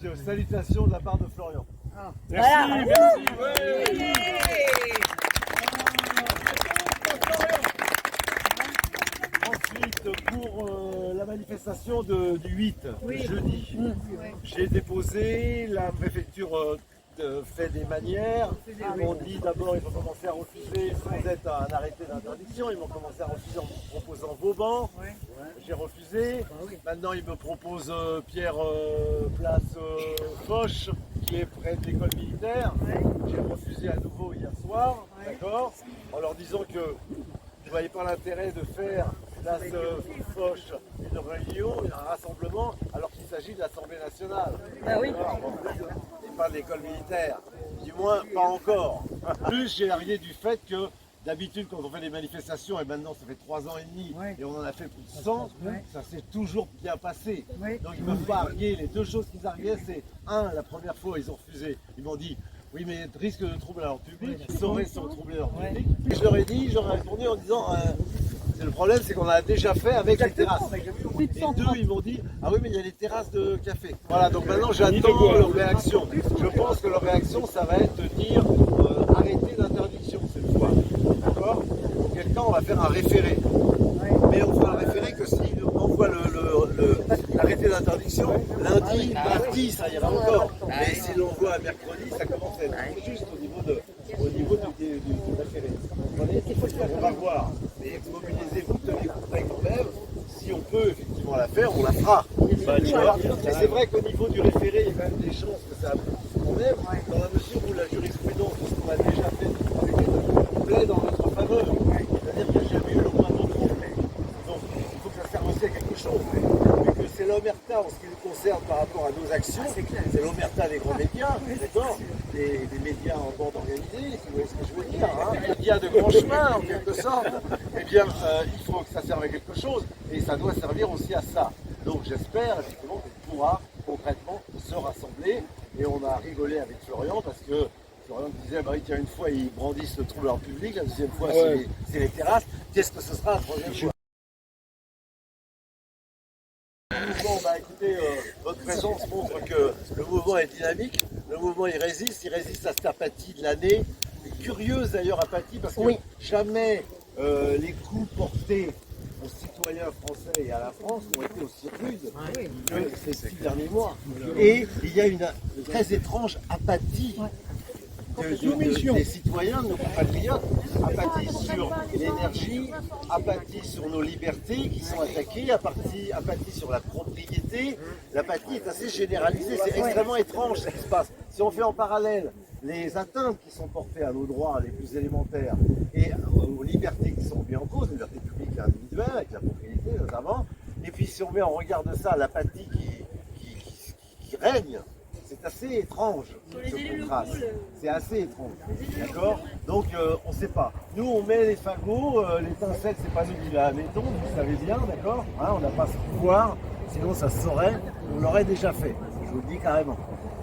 de salutations de la part de Florian. Ah. Merci, Voilà. merci. Ouais. Ensuite, pour la manifestation du 8, jeudi, j'ai déposé, la préfecture fait des manières. Ils m'ont dit d'abord il faut commencer à refuser sans être un arrêté d'interdiction. Ils m'ont commencé à refuser en me proposant Vauban. J'ai refusé. Maintenant ils me proposent Pierre Place Foch, qui est près de l'école militaire. J'ai refusé à nouveau hier soir, d'accord, en leur disant que je ne voyais pas l'intérêt de faire Place Foch une réunion, un rassemblement, alors qu'il s'agit de l'Assemblée nationale. Ah oui. Et pas de l'école militaire. Du moins, pas encore. Plus, j'ai largué du fait que d'habitude, quand on fait des manifestations, et maintenant ça fait 3 ans et demi, et on en a fait plus de 100, ça s'est toujours bien passé. Donc ils ne peuvent pas arguer. Les deux choses qu'ils arguaient, c'est la première fois, ils ont refusé. Ils m'ont dit, oui, mais risque de troubler l'ordre public, ils sauraient sans troubler l'ordre public. Puis je leur ai dit, j'aurais répondu en disant, le problème, c'est qu'on a déjà fait avec les terrasses. Et deux, ils m'ont dit, ah oui, mais il y a les terrasses de café. Voilà, donc maintenant j'attends leur réaction. Je pense que leur réaction, ça va être de dire, arrêtez d'interdiction cette fois. D'accord? Auquel cas, on va faire un référé. Mais on fera le référé que s'ils envoient l'arrêté d'interdiction, lundi, mardi, ça ira encore. Mais s'ils l'envoient à mercredi, ça commence à être juste au niveau du référé. On va voir. Mais mobilisez-vous, tenez-vous prêts quand même. Si on peut effectivement la faire, on la fera. Et c'est vrai qu'au niveau du référé, il y a quand même des chances que ça pose problème, dans la mesure où la jurisprudence, ce qu'on a déjà fait, plaît dans notre faveur. C'est-à-dire qu'il n'y a jamais eu le moindre trouble. Donc il faut que ça serve aussi à quelque chose. Vu que c'est l'omerta en ce qui nous concerne par rapport à nos actions, c'est l'omerta des grands médias, d'accord, des médias en bande organisée, si vous voyez ce que je veux dire, des médias de grand chemin en quelque sorte, eh bien il faut que ça serve à quelque chose et ça doit servir aussi à ça. Donc j'espère effectivement qu'on pourra concrètement se rassembler et on a rigolé avec Florian parce que Florian disait, bah oui, tiens, une fois ils brandissent le trouble en public, la deuxième fois c'est les terrasses, qu'est-ce que ce sera la troisième fois? Bah écoutez, votre présence montre que le mouvement est dynamique, le mouvement il résiste à cette apathie de l'année, curieuse d'ailleurs apathie parce que jamais les coups portés aux citoyens français et à la France ont été aussi rudes que ces 6 derniers mois. Et il y a une très étrange apathie des citoyens, de nos compatriotes, apathie sur l'énergie, apathie sur nos libertés qui sont attaquées, apathie sur la propriété. L'apathie est assez généralisée, c'est extrêmement étrange ce qui se passe. Si on fait en parallèle les atteintes qui sont portées à nos droits les plus élémentaires et aux libertés qui sont mises en cause, les libertés publiques et individuelles, avec la propriété notamment, et puis si on met en regard de ça l'apathie qui règne, c'est assez étrange ce contraste. C'est assez étrange. D'accord? Donc on ne sait pas. Nous on met les fagots, l'étincelle c'est pas nous qui la mettons, vous savez bien, d'accord? On n'a pas ce pouvoir, sinon ça se saurait, on l'aurait déjà fait. Je vous le dis carrément.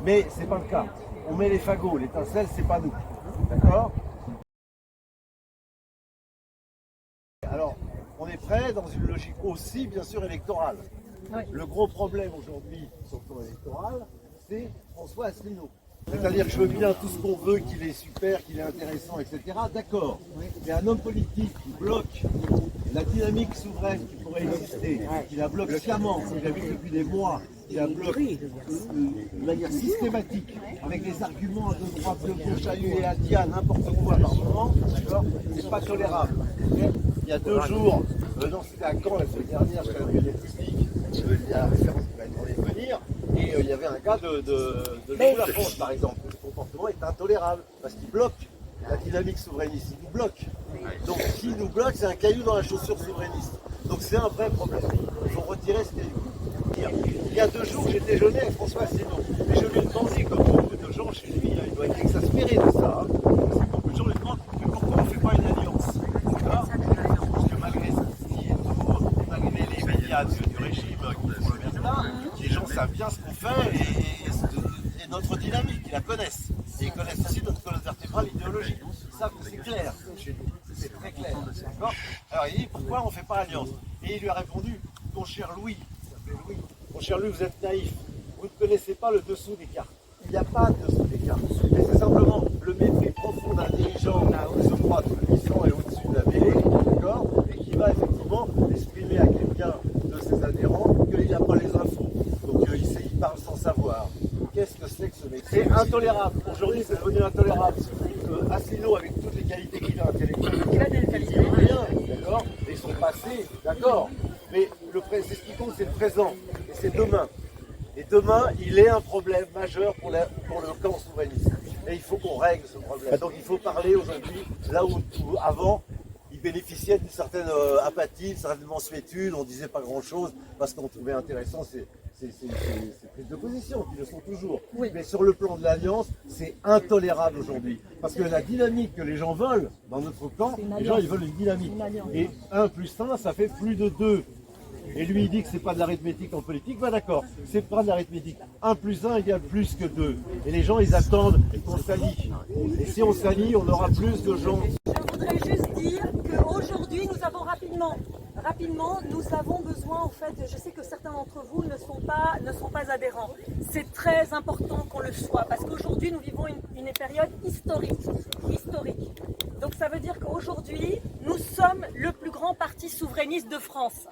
Mais c'est pas le cas. On met les fagots, l'étincelle c'est pas nous. D'accord? Alors, on est prêt dans une logique aussi bien sûr électorale. Le gros problème aujourd'hui sur le plan électoral, c'est François Asselineau. C'est-à-dire que je veux bien tout ce qu'on veut, qu'il est super, qu'il est intéressant, etc. D'accord. Mais un homme politique qui bloque la dynamique souveraine qui pourrait exister, qui la bloque sciemment, qui la vu depuis des mois, qui la bloque de manière systématique, avec des arguments de droite, de gauche, à U et à Dia, n'importe quoi par moment, d'accord, c'est pas tolérable. Il y a 2 jours, non c'était à Caen la semaine dernière, je serais la publique, il y a la référence qui va être venir, et il y avait un cas de la France par exemple. Ce comportement est intolérable parce qu'il bloque la dynamique souverainiste, il nous bloque. Donc s'il nous bloque, c'est un caillou dans la chaussure souverainiste. Donc c'est un vrai problème. Il faut retirer ce caillou. Il y a 2 jours, j'ai déjeuné avec François Asselineau. Et je lui ai demandé, comme beaucoup de gens chez lui, il doit être exaspéré de ça. Parce que beaucoup de gens lui demandent, mais pourquoi on ne fait pas une alliance? Parce que malgré ceci et tout, malgré les médias du régime qui font le merda, les gens savent bien ce qu'on fait et notre dynamique, ils la connaissent. Et ils connaissent aussi notre colonne vertébrale idéologique. Ils savent que c'est clair chez nous. C'est très clair. Alors il dit, pourquoi on ne fait pas alliance? Et il lui a répondu, mon cher Louis, mon cher Louis, vous êtes naïf. vous ne connaissez pas le dessous des cartes. Il n'y a pas de dessous des cartes. Mais c'est simplement le mépris profond d'un dirigeant qui se croit tout puissant et au-dessus de la mêlée, d'accord, et qui va effectivement exprimer à quelqu'un de ses adhérents qu'il n'a pas les infos. Donc il parle sans savoir. Qu'est-ce que c'est que ce mépris? C'est intolérable. Aujourd'hui, c'est devenu intolérable. Asselineau, avec toutes les qualités qu'il a intellectuelles, il a des qualités bien, d'accord, et ils sont passés, d'accord. Mais c'est ce qui compte, c'est le présent, et c'est demain. Et demain, il est un problème majeur pour le camp souverainiste. Et il faut qu'on règle ce problème. Donc il faut parler aujourd'hui, là où avant, ils bénéficiaient d'une certaine apathie, d'une certaine mansuétude, on disait pas grand-chose, parce qu'on trouvait intéressant ces prises de position, qui le sont toujours. Oui. Mais sur le plan de l'alliance, c'est intolérable aujourd'hui. Parce que la dynamique que les gens veulent dans notre camp, les gens ils veulent une dynamique. Et 1 plus 1, ça fait plus de 2. Et lui il dit que c'est pas de l'arithmétique en politique, bah d'accord, c'est pas de l'arithmétique. 1 plus 1 égale plus que 2. Et les gens ils attendent qu'on s'allie. Et si on s'allie, on aura plus de gens. Je voudrais juste dire qu'aujourd'hui nous avons rapidement, nous avons besoin, en fait, je sais que certains d'entre vous ne sont pas adhérents. C'est très important qu'on le soit, parce qu'aujourd'hui nous vivons une période historique. Donc ça veut dire qu'aujourd'hui, nous sommes le plus grand parti souverainiste de France.